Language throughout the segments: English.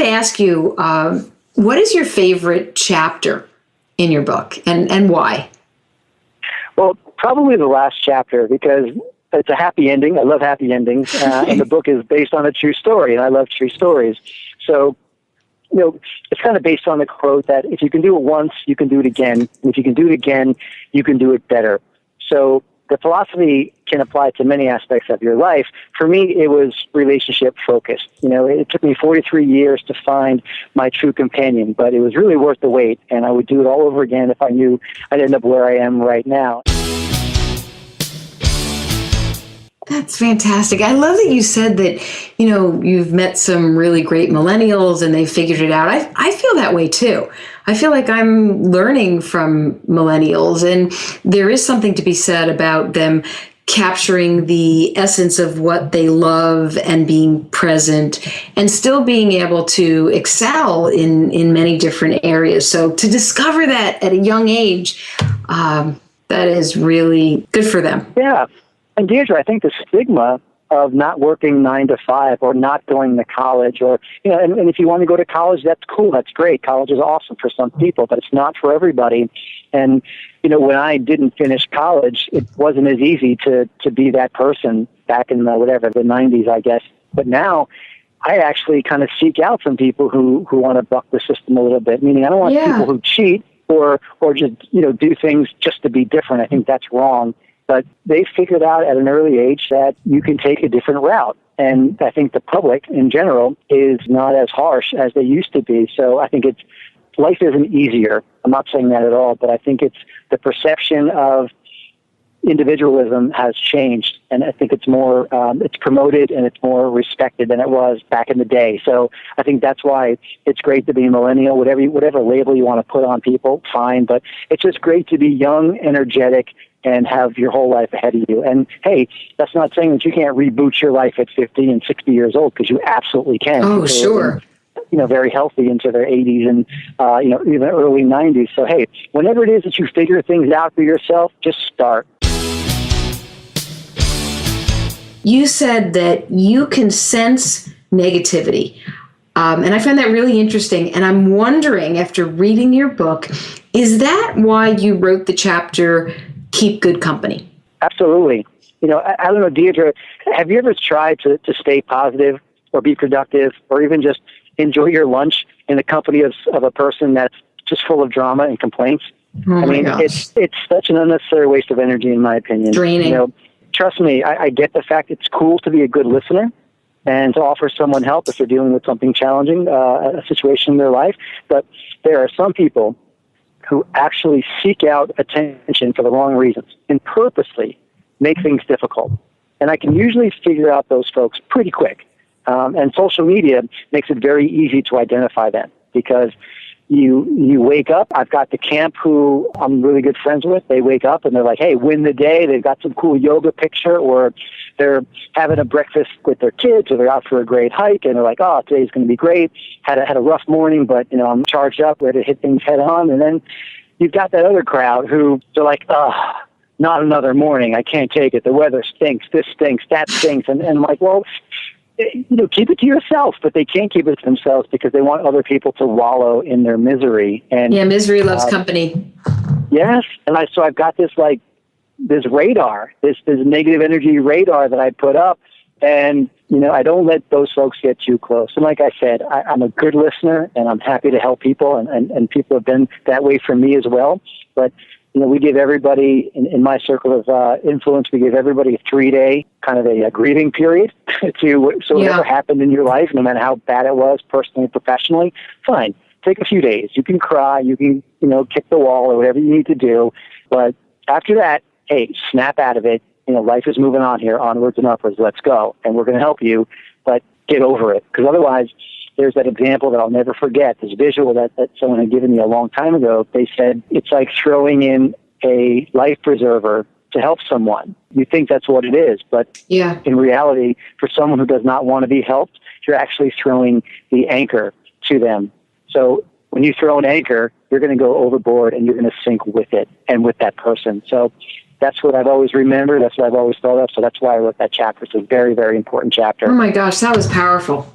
to ask you, what is your favorite chapter in your book, and why? Well, probably the last chapter, because it's a happy ending. I love happy endings, and the book is based on a true story, and I love true stories. So, it's kind of based on the quote that if you can do it once, you can do it again. And if you can do it again, you can do it better. So the philosophy can apply to many aspects of your life. For me, it was relationship focused. It took me 43 years to find my true companion, but it was really worth the wait, and I would do it all over again if I knew I'd end up where I am right now. That's fantastic. I love that you said that, you've met some really great millennials and they figured it out. I feel that way too. I feel like I'm learning from millennials, and there is something to be said about them capturing the essence of what they love and being present and still being able to excel in many different areas. So to discover that at a young age, that is really good for them. Yeah. And Deirdre, I think the stigma of not working 9 to 5 or not going to college and if you want to go to college, that's cool. That's great. College is awesome for some people, but it's not for everybody. And, when I didn't finish college, it wasn't as easy to be that person back in the 90s, I guess. But now I actually kind of seek out some people who want to buck the system a little bit, meaning I don't want people who cheat or just, do things just to be different. I think that's wrong. But they figured out at an early age that you can take a different route. And I think the public in general is not as harsh as they used to be. So I think life isn't easier. I'm not saying that at all, but I think it's the perception of individualism has changed. And I think it's more, it's promoted and it's more respected than it was back in the day. So I think that's why it's great to be a millennial, whatever label you want to put on people, fine. But it's just great to be young, energetic, and have your whole life ahead of you. And hey, that's not saying that you can't reboot your life at 50 and 60 years old, because you absolutely can. Oh, sure. Very healthy into their 80s and, even early 90s. So hey, whenever it is that you figure things out for yourself, just start. You said that you can sense negativity. And I find that really interesting. And I'm wondering, after reading your book, is that why you wrote the chapter, Keep Good Company? Absolutely. I don't know, Deirdre, have you ever tried to stay positive or be productive or even just enjoy your lunch in the company of a person that's just full of drama and complaints? It's such an unnecessary waste of energy, in my opinion. Draining. Trust me, I get the fact it's cool to be a good listener and to offer someone help if they're dealing with something challenging, a situation in their life. But there are some people who actually seek out attention for the wrong reasons and purposely make things difficult. And I can usually figure out those folks pretty quick. And social media makes it very easy to identify them, because you wake up. I've got the camp who I'm really good friends with. They wake up and they're like, hey, win the day. They've got some cool yoga picture, or they're having a breakfast with their kids, or they're out for a great hike and they're like, oh, today's going to be great. Had a rough morning, but I'm charged up, ready to hit things head on. And then you've got that other crowd who they're like, not another morning. I can't take it. The weather stinks. This stinks. That stinks. And I'm like, well, keep it to yourself, but they can't keep it to themselves because they want other people to wallow in their misery. And misery loves company. Yes, and so I've got this radar, this negative energy radar that I put up, and I don't let those folks get too close. And like I said, I'm a good listener, and I'm happy to help people, and people have been that way for me as well. But we give everybody, in my circle of influence, we give everybody a 3-day kind of a grieving period so whatever happened in your life, no matter how bad it was, personally and professionally, fine. Take a few days. You can cry, you can, kick the wall or whatever you need to do. But after that, hey, snap out of it. Life is moving on here, onwards and upwards. Let's go. And we're going to help you, but get over it. Because otherwise, there's that example that I'll never forget, this visual that someone had given me a long time ago. They said it's like throwing in a life preserver to help someone. You think that's what it is, but in reality, for someone who does not want to be helped, you're actually throwing the anchor to them. So when you throw an anchor, you're going to go overboard and you're going to sink with it and with that person. So that's what I've always remembered. That's what I've always thought of. So that's why I wrote that chapter. It's a very, very important chapter. Oh my gosh, that was powerful.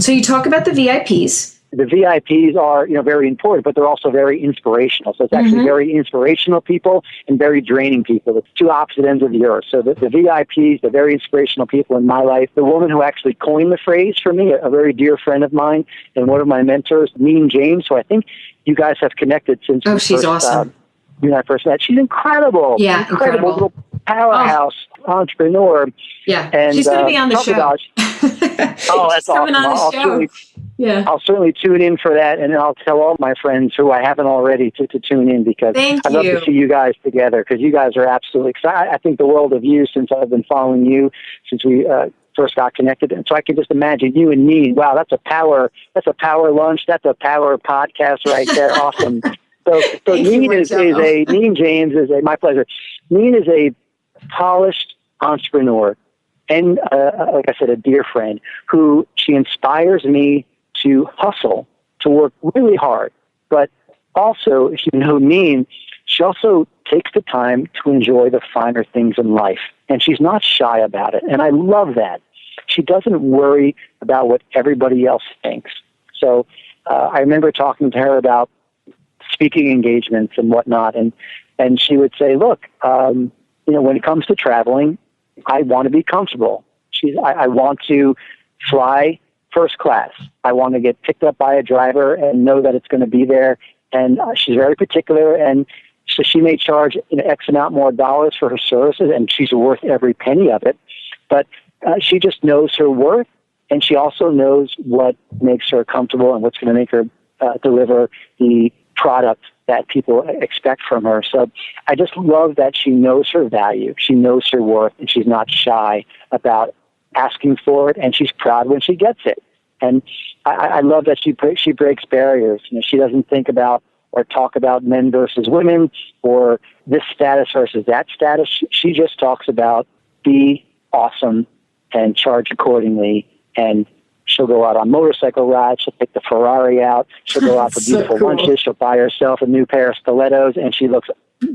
So you talk about the VIPs. The VIPs are, very important, but they're also very inspirational. So it's actually very inspirational people and very draining people. It's two opposite ends of the earth. So the VIPs, the very inspirational people in my life, the woman who actually coined the phrase for me, a very dear friend of mine and one of my mentors, Neen James, who I think you guys have connected since she's awesome. You and I first met. She's incredible. Yeah, incredible. Little powerhouse entrepreneur. Yeah, and she's going to be on the show. That's coming awesome. On the show. I'll certainly tune in for that, and I'll tell all my friends who I haven't already to tune in, because I'd love to see you guys together, because you guys are absolutely excited. I think the world of you since I've been following you, since we first got connected. And so I can just imagine you and Neen. Wow, that's a power lunch. That's a power podcast right there. Awesome. So Neen Neen James is my pleasure. Neen is a polished entrepreneur and, like I said, a dear friend who she inspires me to hustle, to work really hard. But also, if you know Neen, she also takes the time to enjoy the finer things in life. And she's not shy about it. And I love that. She doesn't worry about what everybody else thinks. So I remember talking to her about speaking engagements and whatnot. And she would say, look, when it comes to traveling, I want to be comfortable. I want to fly first class. I want to get picked up by a driver and know that it's going to be there. And she's very particular. And so she may charge X amount more dollars for her services, and she's worth every penny of it. But she just knows her worth, and she also knows what makes her comfortable and what's going to make her deliver the product that people expect from her. So I just love that she knows her value, she knows her worth, and she's not shy about asking for it, and she's proud when she gets it. And I love that she breaks barriers. She doesn't think about or talk about men versus women or this status versus that status. She just talks about be awesome and charge accordingly. And she'll go out on motorcycle rides. She'll pick the Ferrari out. She'll go out for beautiful lunches. She'll buy herself a new pair of stilettos, and she looks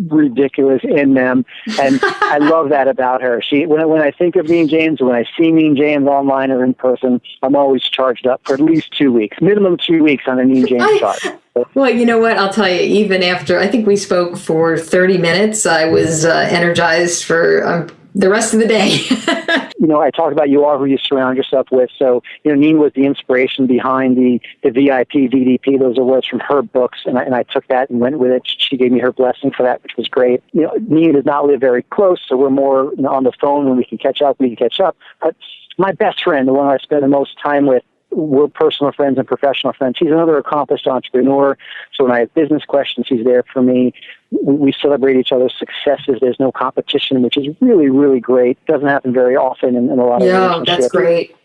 ridiculous in them. And I love that about her. When I think of Neen James, when I see Neen James online or in person, I'm always charged up for at least 2 weeks, minimum 2 weeks on a Neen James chart. Well, you know what? I'll tell you, even after, I think we spoke for 30 minutes, I was energized for the rest of the day. I talk about you are who you surround yourself with. So, Neen was the inspiration behind the VIP, VDP. Those are words from her books, and I took that and went with it. She gave me her blessing for that, which was great. Neen does not live very close, so we're more on the phone. When we can catch up, But my best friend, the one I spend the most time with, we're personal friends and professional friends. She's another accomplished entrepreneur. So when I have business questions, she's there for me. We celebrate each other's successes. There's no competition, which is really, really great. Doesn't happen very often in a lot of relationships. Yeah, that's great.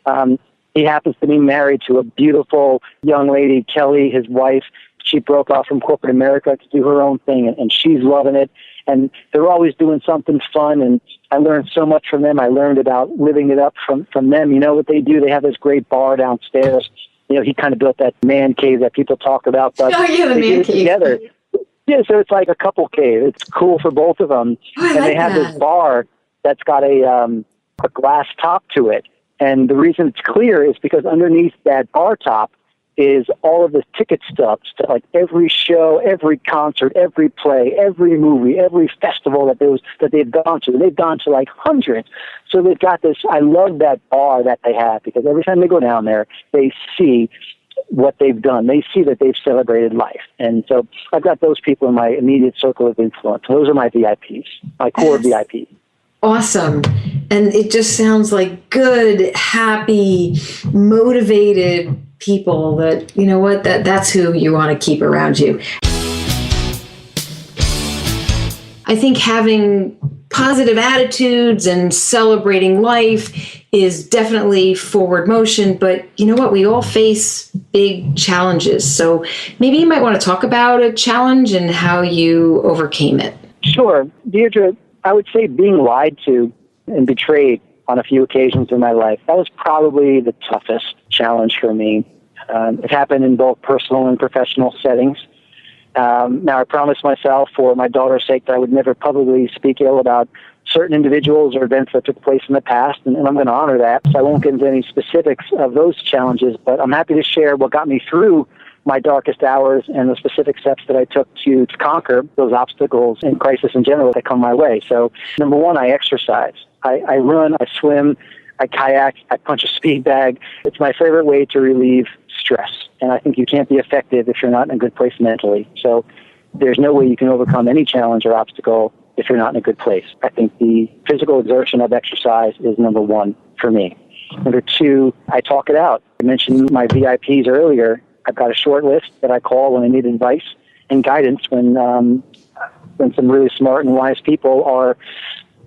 He happens to be married to a beautiful young lady, Kelly, his wife. She broke off from corporate America to do her own thing, and she's loving it. And they're always doing something fun, and I learned so much from them. I learned about living it up from them. You know what they do? They have this great bar downstairs. He kind of built that man cave that people talk about, but the man cave together. Yeah, so it's like a couple cave. It's cool for both of them. And they have this bar that's got a glass top to it. And the reason it's clear is because underneath that bar top is all of the ticket stubs to like every show, every concert, every play, every movie, every festival that they've gone to. They've gone to like hundreds. So they've got this. I love that bar that they have, because every time they go down there, they see what they've done. They see that they've celebrated life. And so I've got those people in my immediate circle of influence. Those are my VIPs, my core VIPs. Awesome. And it just sounds like good, happy, motivated people that, you know what, that's who you want to keep around you. I think having positive attitudes and celebrating life is definitely forward motion, but you know what, we all face big challenges. So maybe you might want to talk about a challenge and how you overcame it. Sure. Deirdre, I would say being lied to and betrayed on a few occasions in my life, that was probably the toughest challenge for me. It happened in both personal and professional settings. Now, I promised myself for my daughter's sake that I would never publicly speak ill about certain individuals or events that took place in the past, and I'm going to honor that. So I won't get into any specifics of those challenges, but I'm happy to share what got me through my darkest hours and the specific steps that I took to conquer those obstacles and crisis in general that come my way. So number one, I exercise. I run, I swim, I kayak, I punch a speed bag. It's my favorite way to relieve stress. And I think you can't be effective if you're not in a good place mentally. So there's no way you can overcome any challenge or obstacle if you're not in a good place. I think the physical exertion of exercise is number one for me. Number two, I talk it out. I mentioned my VIPs earlier. I've got a short list that I call when I need advice and guidance when some really smart and wise people are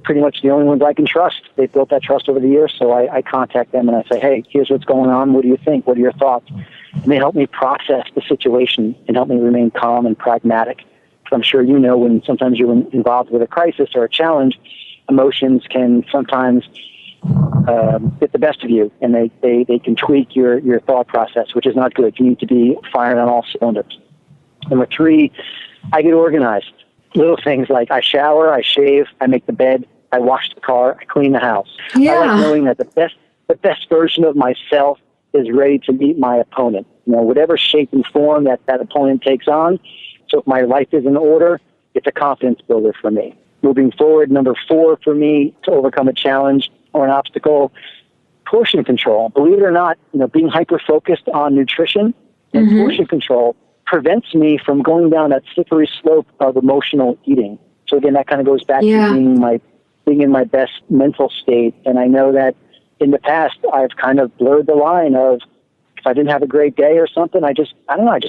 pretty much the only ones I can trust. They've built that trust over the years, so I contact them and I say, hey, here's what's going on. What do you think? What are your thoughts? And they help me process the situation and help me remain calm and pragmatic. Because I'm sure you know when sometimes you're involved with a crisis or a challenge, emotions can sometimes get the best of you, and they can tweak your thought process, which is not good. You need to be firing on all cylinders. Number three, I get organized. Little things like I shower, I shave, I make the bed, I wash the car, I clean the house. Yeah. I like knowing that the best version of myself is ready to meet my opponent. You know, whatever shape and form that opponent takes on. So if my life is in order, it's a confidence builder for me. Moving forward, number four for me to overcome a challenge or an obstacle, portion control. Believe it or not, being hyper-focused on nutrition and portion control prevents me from going down that slippery slope of emotional eating. So again, that kind of goes back to being in my best mental state. And I know that in the past, I've kind of blurred the line of if I didn't have a great day or something, I just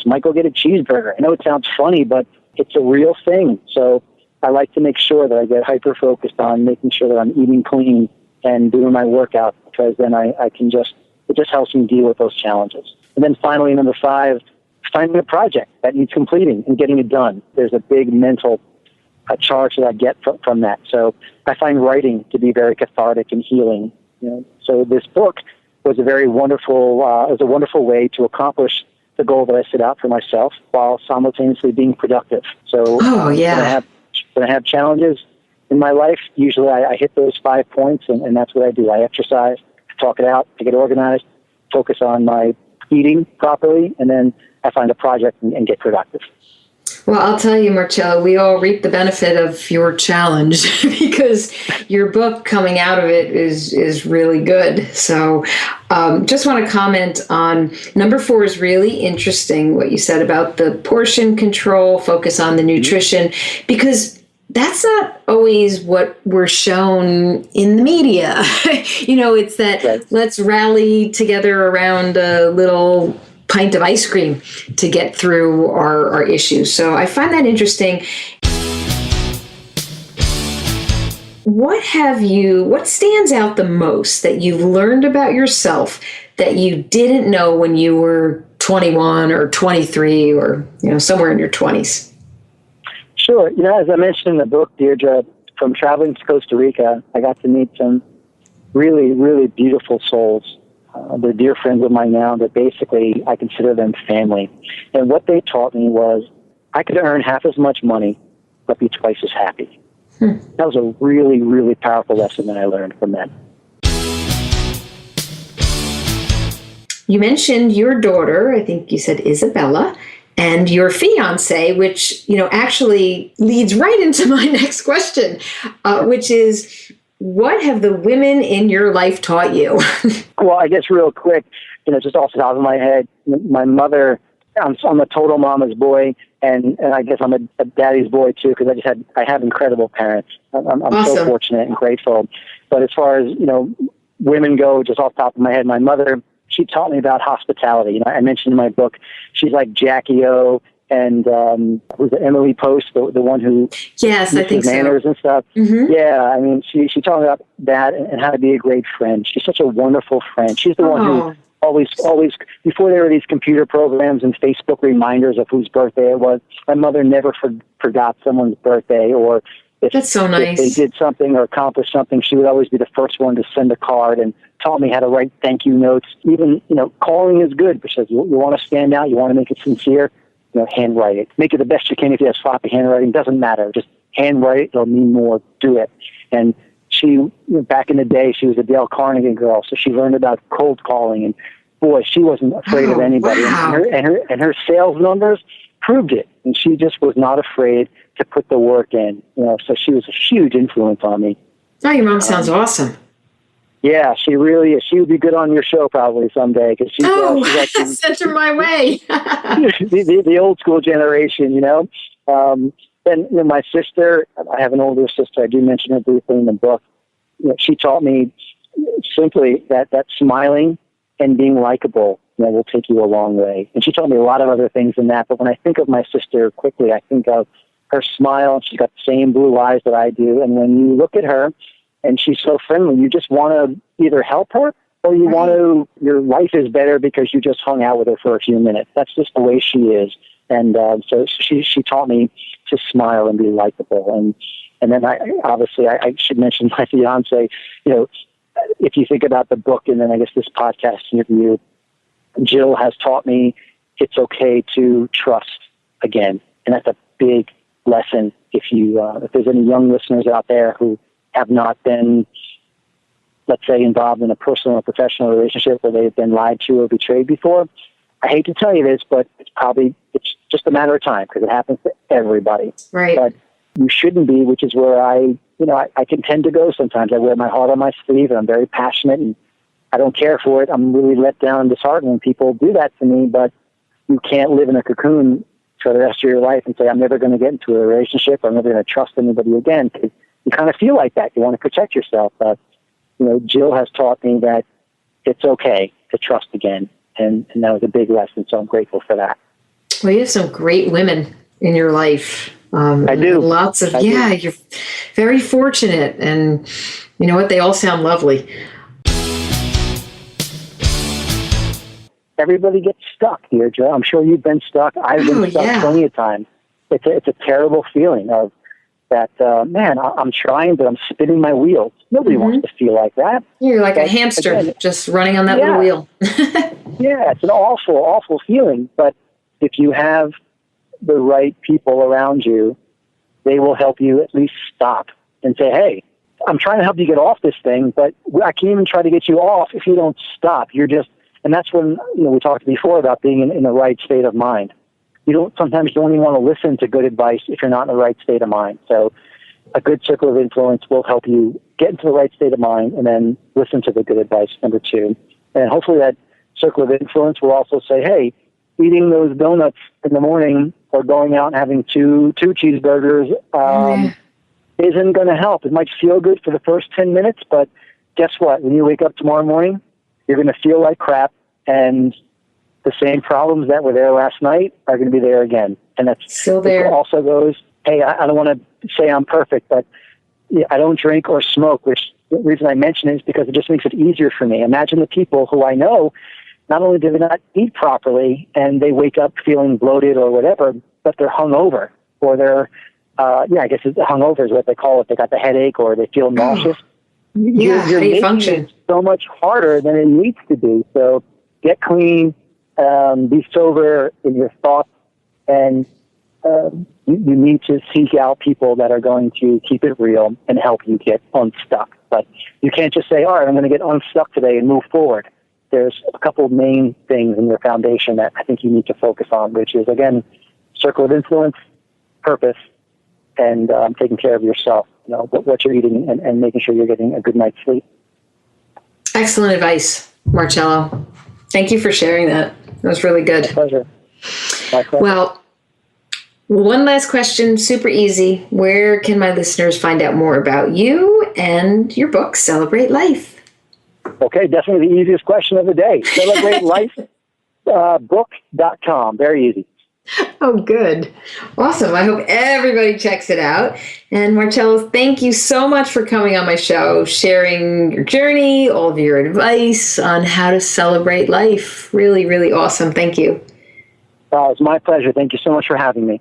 might go get a cheeseburger. I know it sounds funny, but it's a real thing. So I like to make sure that I get hyper-focused on making sure that I'm eating clean and doing my workout, because then it just helps me deal with those challenges. And then finally, number five, finding a project that needs completing and getting it done. There's a big mental charge that I get from that. So I find writing to be very cathartic and healing. So this book was a very wonderful, way to accomplish the goal that I set out for myself while simultaneously being productive. So when I have challenges in my life, usually I hit those 5 points, and that's what I do. I exercise, I talk it out, I get organized, focus on my eating properly, and then I find a project and get productive. Well, I'll tell you, Marcello, we all reap the benefit of your challenge because your book coming out of it is really good. So just want to comment on number 4 is really interesting, what you said about the portion control, focus on the nutrition, because that's not always what we're shown in the media. It's that let's rally together around a little pint of ice cream to get through our issues. So I find that interesting. What stands out the most that you've learned about yourself that you didn't know when you were 21 or 23 or, somewhere in your 20s? Sure. As I mentioned in the book, Deirdre, from traveling to Costa Rica, I got to meet some really, really beautiful souls. They're dear friends of mine now, but basically I consider them family. And what they taught me was I could earn half as much money, but be twice as happy. That was a really, really powerful lesson that I learned from them. You mentioned your daughter, I think you said Isabella, and your fiance, which, actually leads right into my next question, which is, what have the women in your life taught you? Well, I guess real quick, just off the top of my head, my mother, I'm a total mama's boy, and I guess I'm a daddy's boy too, because I have incredible parents. I'm awesome. So fortunate and grateful. But as far as, women go, just off the top of my head, my mother, she taught me about hospitality. I mentioned in my book, she's like Jackie O, and was it Emily Post, the one who I think manners and stuff. Mm-hmm. Yeah, she taught me about that and how to be a great friend. She's such a wonderful friend. She's the one who always, before there were these computer programs and Facebook reminders of whose birthday it was, my mother never forgot someone's birthday, or that's so nice. If they did something or accomplished something, she would always be the first one to send a card and taught me how to write thank you notes. Even, calling is good because you want to stand out, you want to make it sincere. Handwrite it. Make it the best you can. If you have sloppy handwriting, doesn't matter. Just handwrite it, it'll mean more, do it. And she, back in the day, she was a Dale Carnegie girl, so she learned about cold calling, and boy, she wasn't afraid of anybody. Wow. And her sales numbers proved it, and she just was not afraid to put the work in. So she was a huge influence on me. Oh, your mom sounds awesome. Yeah, she really is. She would be good on your show probably someday, because she's like send her my way. the old school generation, Then my sister, I have an older sister. I do mention her briefly in the book. She taught me simply that smiling and being likable will take you a long way. And she taught me a lot of other things than that. But when I think of my sister quickly, I think of her smile. She's got the same blue eyes that I do. And when you look at her and she's so friendly, you just want to either help her or you want to, your life is better because you just hung out with her for a few minutes. That's just the way she is. And so she taught me to smile and be likable. And then I should mention my fiance. If you think about the book and then I guess this podcast interview, Jill has taught me it's okay to trust again. And that's a big lesson. If there's any young listeners out there who have not been, let's say, involved in a personal or professional relationship where they've been lied to or betrayed before, I hate to tell you this, but it's just a matter of time because it happens to everybody. Right. But you shouldn't be, which is where I can tend to go sometimes. I wear my heart on my sleeve and I'm very passionate and I don't care for it. I'm really let down and disheartened when people do that to me, but you can't live in a cocoon for the rest of your life and say, I'm never going to get into a relationship. I'm never going to trust anybody again. Because you kind of feel like that. You want to protect yourself. But, Jill has taught me that it's okay to trust again. And that was a big lesson. So I'm grateful for that. Well, you have some great women in your life. I do. Lots of, you're very fortunate. And you know what? They all sound lovely. Everybody gets stuck, Deirdre. I'm sure you've been stuck. I've been stuck plenty of times. It's a terrible feeling of that, man, I'm trying, but I'm spinning my wheels. Nobody wants to feel like that. You're like a hamster, again, just running on that little wheel. Yeah, it's an awful, awful feeling. But if you have the right people around you, they will help you at least stop and say, hey, I'm trying to help you get off this thing, but I can't even try to get you off if you don't stop. And that's when, we talked before about being in the right state of mind. Sometimes don't even want to listen to good advice if you're not in the right state of mind. So a good circle of influence will help you get into the right state of mind and then listen to the good advice, number 2. And hopefully that circle of influence will also say, hey, eating those donuts in the morning or going out and having two cheeseburgers isn't going to help. It might feel good for the first 10 minutes, but guess what? When you wake up tomorrow morning, you're going to feel like crap, and the same problems that were there last night are going to be there again. And that's still there. It also goes, hey, I don't want to say I'm perfect, but I don't drink or smoke, which the reason I mention it is because it just makes it easier for me. Imagine the people who I know, not only do they not eat properly and they wake up feeling bloated or whatever, but they're hungover, or they're, I guess hungover is what they call it. They got the headache or they feel nauseous. You're making function. It so much harder than it needs to be. So get clean, be sober in your thoughts, and you need to seek out people that are going to keep it real and help you get unstuck. But you can't just say, all right, I'm going to get unstuck today and move forward. There's a couple of main things in your foundation that I think you need to focus on, which is, again, circle of influence, purpose, and taking care of yourself, what you're eating and making sure you're getting a good night's sleep. Excellent advice, Marcello. Thank you for sharing that. That was really good. My pleasure. Well, one last question, super easy. Where can my listeners find out more about you and your book, Celebrate Life? Okay, definitely the easiest question of the day. CelebrateLifeBook.com. Very easy. Oh, good. Awesome. I hope everybody checks it out. And Marcello, thank you so much for coming on my show, sharing your journey, all of your advice on how to celebrate life. Really, really awesome. Thank you. It's my pleasure. Thank you so much for having me.